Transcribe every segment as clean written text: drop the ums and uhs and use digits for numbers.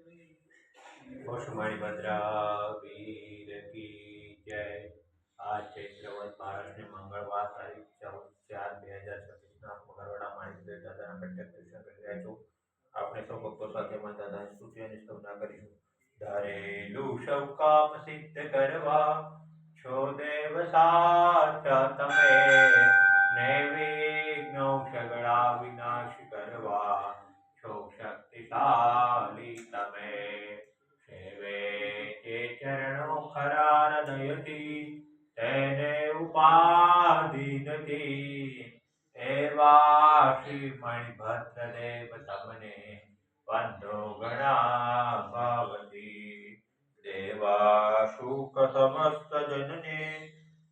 પશુમણી ભદ્રા વીર કી જય। आज चैत्रवत बारस ने मंगलवार तारीख 14/4/2026 मंगलवार माणिक दादा प्रत्यक्ष दर्शन કરી રહ્યા છો। આપણે સૌ ભક્તો સાથે માં દાદાની સ્તુતિ અને સ્તવના કરીશું। ધરેલું સૌ કામ સિદ્ધ કરવા છો દેવ સાચા તમે, નિર્વિઘ્નો સગળા વિનાશ કરવા છો શક્તિશાળી તમે। સેવે જે ચરણો ખરા હૃદયથી તેને ઉપાધિ નથી, એવા શ્રી મણિભદ્ર દેવ તમને વંદો ઘણા ભાવથી। દેવા શુક સમસ્ત જનને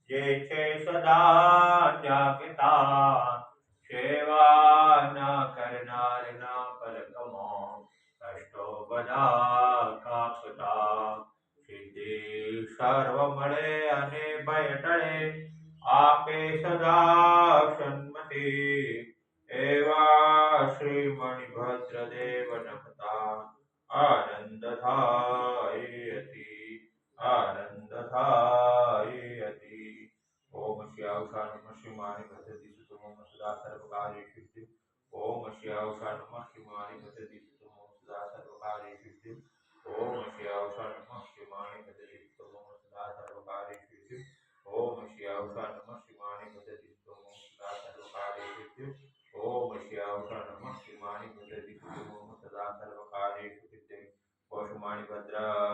જે છે સદા જાગતા, સેવા ન કરનાર ના પલકમો કષ્ટો બધા કાપતા। સિદ્ધિ સર્વ મળે અને ભય ટળે, આપે સદા સન્મતિ, એવા શ્રી મણિભદ્ર દેવ નમતા આનંદ થાય અતિ, આનંદ થાય અતિ। ઓમ શ્યાવશા નમઃ શિવાય ભદ્રતિ સુતમો સદા સર્વકાર્ય સિદ્ધિ। ઓમ શ્યાવશા નમઃ શિવાય ભદ્રતિ સુતમો સદા સર્વકાર્ય સિદ્ધિ। ઓમ શ્યાવશા નમઃ શિવાય ભદ્રતિ સુતમો સદા સર્વકાર્ય સિદ્ધિ। ઓમ શ્યાવશા નમઃ શિવાય ભદ્રતિ સુતમો સદા સર્વકાર્ય સિદ્ધિ। ઓમ શ્યાવશા નમઃ શિવાય ભદ્રતિ સુતમો સદા સર્વકાર્ય સિદ્ધિ। પશુમણી ભદ્રા